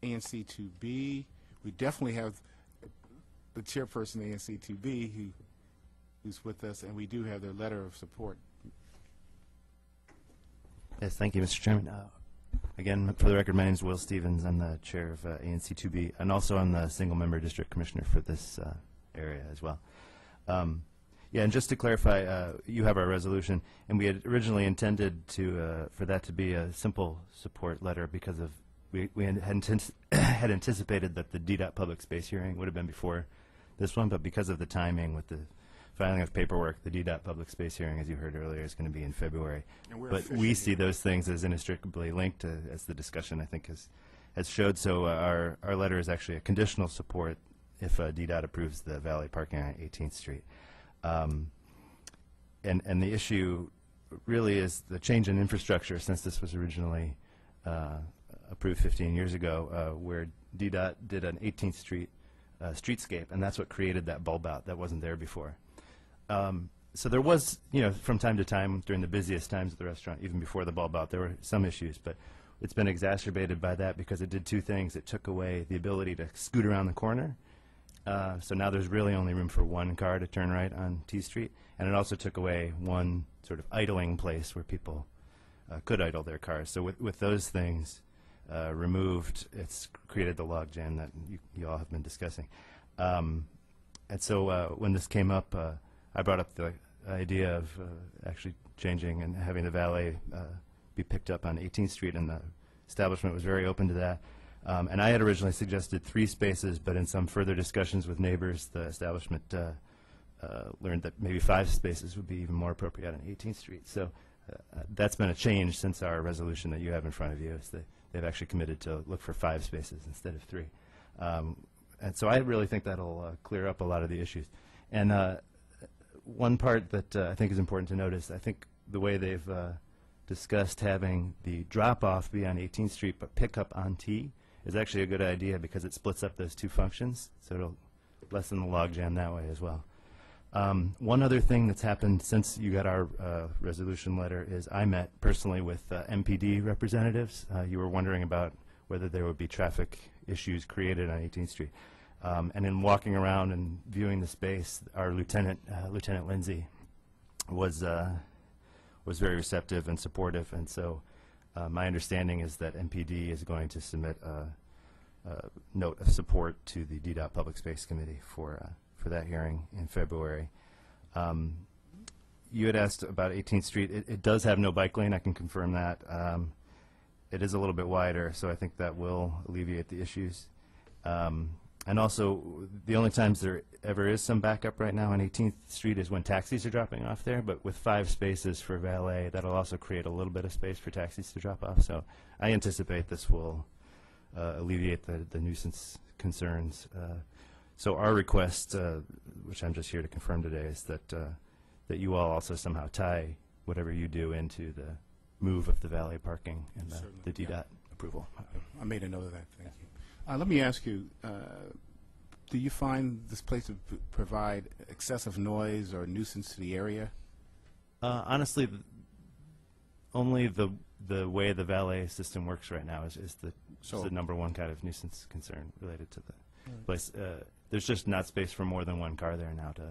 ANC2B. We definitely have the chairperson of ANC2B who's with us, and we do have their letter of support. Yes, thank you, Mr. Chairman. Again, for the record, my name is Will Stevens. I'm the chair of ANC2B, and also I'm the single-member district commissioner for this area as well. Yeah, and just to clarify, you have our resolution, and we had originally intended to for that to be a simple support letter because of we had anticipated that the DDOT public space hearing would have been before this one, but because of the timing with the filing of paperwork, the DDOT public space hearing, as you heard earlier, is going to be in February. But we see those things as inextricably linked, as the discussion, I think, has showed. So our letter is actually a conditional support if DDOT approves the valet parking on 18th Street. And the issue really is the change in infrastructure since this was originally approved 15 years ago, where DDOT did an 18th Street streetscape, and that's what created that bulb out that wasn't there before. So there was, from time to time during the busiest times at the restaurant, even before the bulb out, there were some issues, but it's been exacerbated by that because it did two things. It took away the ability to scoot around the corner. So now there's really only room for one car to turn right on T Street, and it also took away one sort of idling place where people could idle their cars. So with those things removed, it's created the logjam that you all have been discussing. And so when this came up, I brought up the idea of actually changing and having the valet be picked up on 18th Street, and the establishment was very open to that. And I had originally suggested 3 spaces, but in some further discussions with neighbors, the establishment learned that maybe 5 spaces would be even more appropriate on 18th Street. So that's been a change since our resolution that you have in front of you. Is they've actually committed to look for 5 spaces instead of 3. And so I really think that'll clear up a lot of the issues. And one part that I think is important to notice, I think the way they've discussed having the drop-off be on 18th Street but pick up on T is actually a good idea because it splits up those 2 functions, so it'll lessen the logjam that way as well. One other thing that's happened since you got our resolution letter is I met personally with MPD representatives. You were wondering about whether there would be traffic issues created on 18th Street. And in walking around and viewing the space, our Lieutenant Lindsay was very receptive and supportive, and so my understanding is that MPD is going to submit a note of support to the DDOT Public Space Committee for that hearing in February. You had asked about 18th Street. It does have no bike lane. I can confirm that. It is a little bit wider, so I think that will alleviate the issues. And also, the only times there ever is some backup right now on 18th Street is when taxis are dropping off there, but with 5 spaces for valet, that'll also create a little bit of space for taxis to drop off. So I anticipate this will alleviate the nuisance concerns. So our request, which I'm just here to confirm today, is that you all also somehow tie whatever you do into the move of the valet parking and the DDOT approval. I made a note of that. Thank you. Let me ask you, do you find this place to provide excessive noise or nuisance to the area? Honestly, only the way the valet system works right now is the #1 kind of nuisance concern related to the place. There's just not space for more than 1 car there now to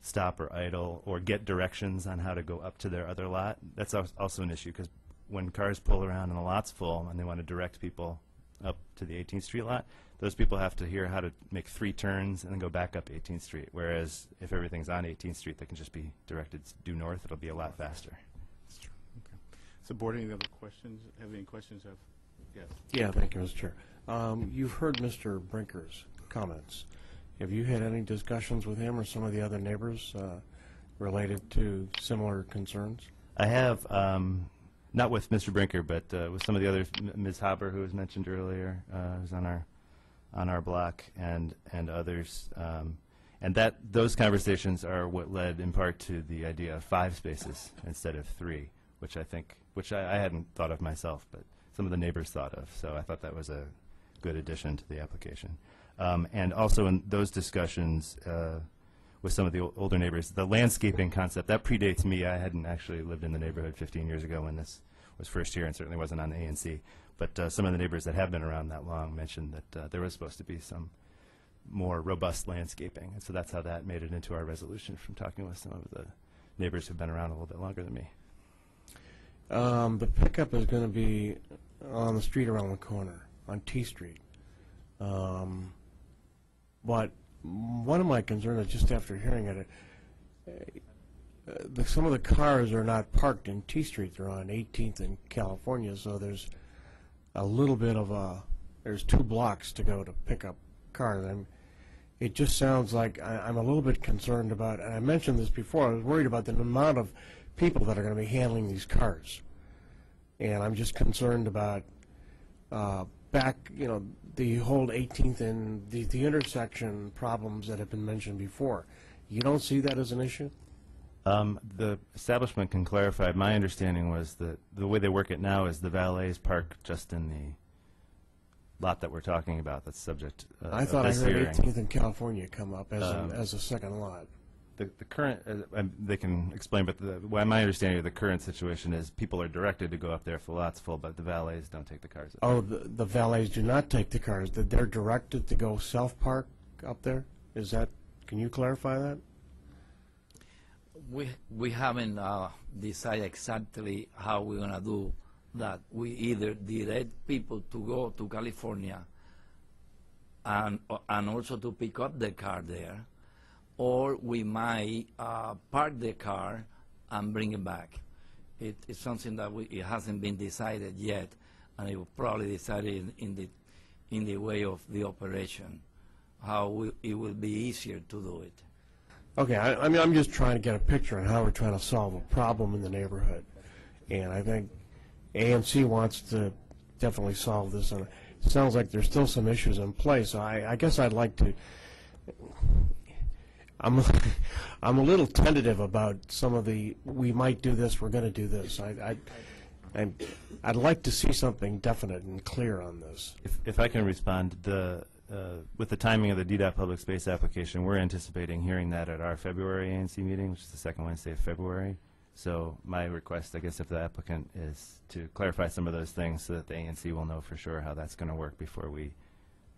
stop or idle or get directions on how to go up to their other lot. That's also an issue because when cars pull around and the lot's full and they want to direct people up to the 18th Street lot, those people have to hear how to make 3 turns and then go back up 18th Street, whereas if everything's on 18th Street, they can just be directed due north. It'll be a lot faster. That's true. Okay. So, Board, any other questions? Have any questions? Yes. Yeah, thank you, Mr. Chair. You've heard Mr. Brinker's comments. Have you had any discussions with him or some of the other neighbors related to similar concerns? I have. Not with Mr. Brinker, but with some of the others, Ms. Haber, who was mentioned earlier, who's on our block, and others, and those conversations are what led in part to the idea of 5 spaces instead of 3, which I hadn't thought of myself, but some of the neighbors thought of. So I thought that was a good addition to the application. And also in those discussions with some of the older neighbors, the landscaping concept, that predates me. I hadn't actually lived in the neighborhood 15 years ago when this was first here and certainly wasn't on the ANC. But some of the neighbors that have been around that long mentioned that there was supposed to be some more robust landscaping. And so that's how that made it into our resolution from talking with some of the neighbors who've been around a little bit longer than me. The pickup is going to be on the street around the corner, on T Street. But one of my concerns is just after hearing it, some of the cars are not parked in T Street. They're on 18th in California, so there's a little bit of there's 2 blocks to go to pick up cars. It just sounds like I'm a little bit concerned about, and I mentioned this before, I was worried about the amount of people that are going to be handling these cars. And I'm just concerned about the whole 18th and the intersection problems that have been mentioned before. You don't see that as an issue? The establishment can clarify. My understanding was that the way they work it now is the valets park just in the lot that we're talking about that's subject I thought I this heard hearing. 18th and California come up as a second lot. The current, they can explain, but my understanding of the current situation is people are directed to go up there if the lot's full, but the valets don't take the cars up. Oh, the valets do not take the cars. They're directed to go self-park up there? Is that, can you clarify that? We haven't decided exactly how we're going to do that. We either direct people to go to California and also to pick up the car there, or we might park the car and bring it back. It's something that it hasn't been decided yet, and it will probably decided in the way of the operation, how it will be easier to do it. Okay, I mean, I'm just trying to get a picture on how we're trying to solve a problem in the neighborhood. And I think ANC wants to definitely solve this. And it sounds like there's still some issues in place. So I guess I'd like to, I'm a little tentative about some of the, we might do this, we're going to do this. I'd like to see something definite and clear on this. If I can respond, with the timing of the DDOT public space application, we're anticipating hearing that at our February ANC meeting, which is the second Wednesday of February. So my request, I guess, if the applicant is to clarify some of those things so that the ANC will know for sure how that's going to work before we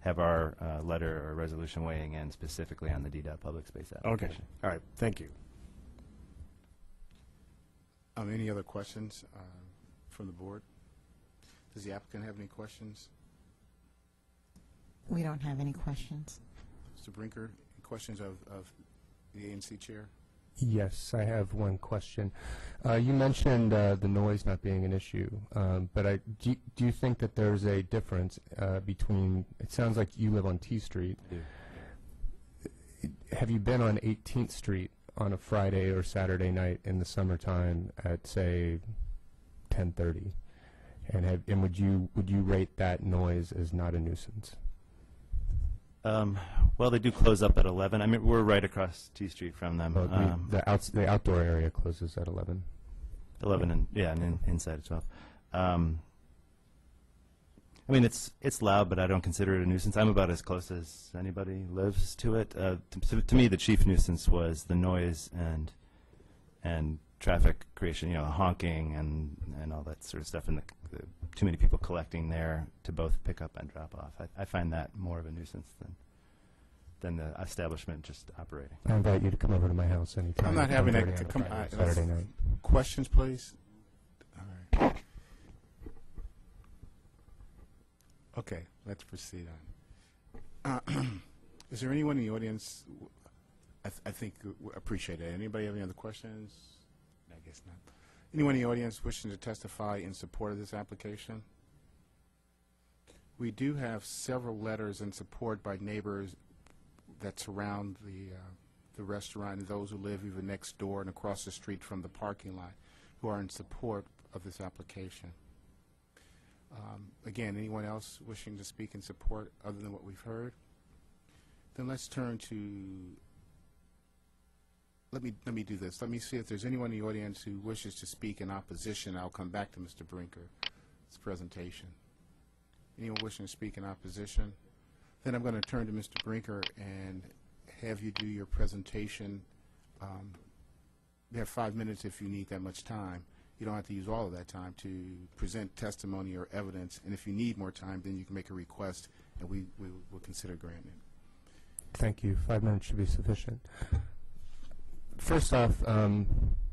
have our letter or resolution weighing in specifically on the DDOT public space application. Okay, all right, thank you. Any other questions from the board? Does the applicant have any questions? We don't have any questions. Mr. Brinker, any questions of the ANC chair? Yes, I have one question. You mentioned the noise not being an issue, but do you think that there's a difference between, it sounds like you live on T Street. Have you been on 18th Street on a Friday or Saturday night in the summertime at, say, 10:30? And would you rate that noise as not a nuisance? Well, they do close up at 11. I mean, we're right across T Street from them. The outdoor area closes at 11. 11 and inside at 12. I mean, it's loud, but I don't consider it a nuisance. I'm about as close as anybody lives to it. To me, the chief nuisance was the noise and traffic creation, honking and all that sort of stuff, and the too many people collecting there to both pick up and drop off. I find that more of a nuisance than the establishment just operating. I invite you to come over to my house anytime. I'm not having a that. Saturday night. Questions, please? All right. Okay, let's proceed on. Is there anyone in the audience? I think we appreciate it. Anybody have any other questions? I guess not. Anyone in the audience wishing to testify in support of this application? We do have several letters in support by neighbors that surround the restaurant and those who live even next door and across the street from the parking lot who are in support of this application. Again, anyone else wishing to speak in support other than what we've heard? Then let's turn to, let me do this. Let me see if there's anyone in the audience who wishes to speak in opposition. I'll come back to Mr. Brinker's presentation. Anyone wishing to speak in opposition? Then I'm going to turn to Mr. Brinker and have you do your presentation. You have 5 minutes if you need that much time. you don't have to use all of that time to present testimony or evidence, and if you need more time, then you can make a request, and we will consider granting it. Thank you. 5 minutes should be sufficient. First off,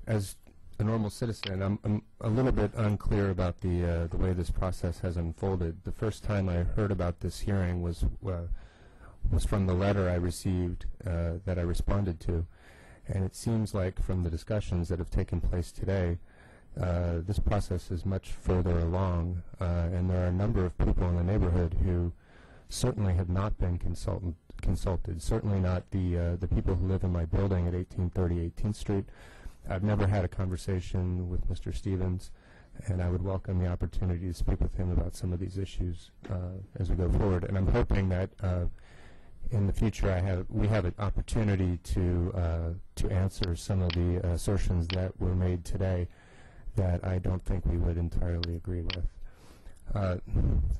as a normal citizen, I'm a little bit unclear about the way this process has unfolded. The first time I heard about this hearing was from the letter I received that I responded to, and it seems like from the discussions that have taken place today, this process is much further along, and there are a number of people in the neighborhood who certainly have not been consulted, certainly not the people who live in my building at 1830 18th Street. I've never had a conversation with Mr. Stevens, and I would welcome the opportunity to speak with him about some of these issues as we go forward. And I'm hoping that in the future we have an opportunity to answer some of the assertions that were made today that I don't think we would entirely agree with.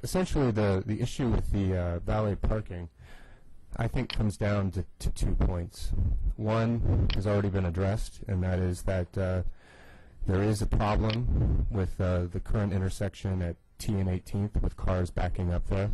Essentially, the issue with the valet parking, I think, comes down to 2 points. One has already been addressed, and that is that there is a problem with the current intersection at T and 18th with cars backing up there.